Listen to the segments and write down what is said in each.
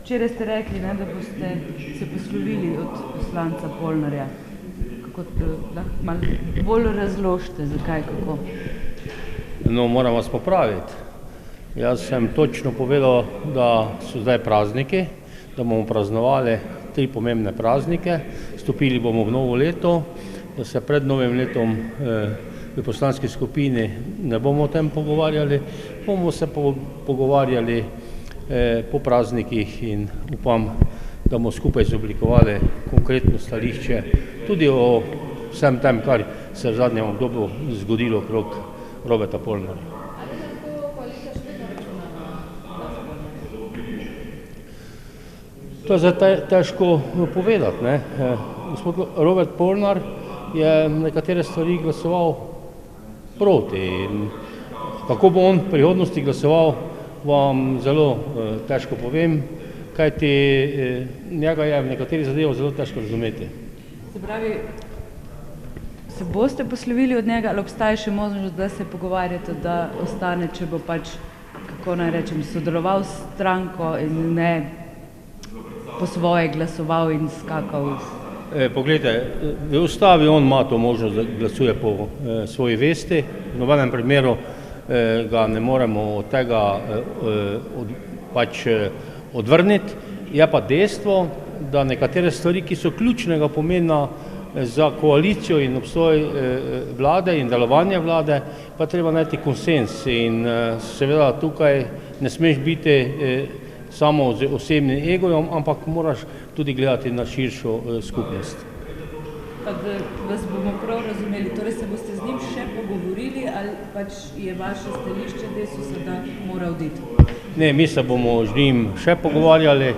Včeraj ste rekli, da boste se poslovili od poslanca Polnarja. Kako lahko malo bolj razložite, zakaj, kako? No, moram vas popraviti. Jaz sem točno povedal, da so zdaj prazniki, da bomo praznovali 3 pomembne praznike, stopili bomo v novo leto, da se pred novim letom v poslanski skupini ne bomo o tem pogovarjali, bomo se pogovarjali po praznikih in upam, da bomo skupaj izoblikovali konkretno stališče tudi o vsem tem, kar se v zadnjem obdobju zgodilo okrog Roberta Polnarja. To je zdaj težko povedati, ne. Gospod Robert Polnar je nekatere stvari glasoval proti in kako bo on v prihodnosti glasoval, vam zelo težko povem, kajti njega je v nekaterih zadevah zelo težko razumeti. Se pravi, se boste poslovili od njega ali obstaja še možnost, da se pogovarjate, da ostane, če bo pač, kako naj rečem, sodeloval s stranko in ne po svoje glasoval in skakal? Poglejte, v ustavi on ima to možnost, da glasuje po svoji vesti, v nobenem primeru ga ne moremo od tega pač odvrniti. Je pa dejstvo, da nekatere stvari, ki so ključnega pomena za koalicijo in obstoj vlade in delovanje vlade, pa treba najti konsens in seveda tukaj ne smeš biti samo z osebnim egojem, ampak moraš tudi gledati na širšo skupnost. Pa da vas bomo prav razumeli, torej se boste z njim še pogovorili ali pač je vaše stališče Desusa, da mora oditi? Ne, mi se bomo z njim še pogovarjali,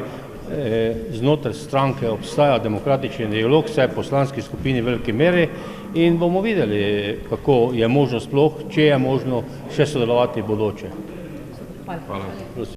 znotraj stranke obstaja demokratični dialog, vse v poslanski skupini v veliki meri in bomo videli, kako je možno sploh, če je možno še sodelovati v bodoče. Hvala.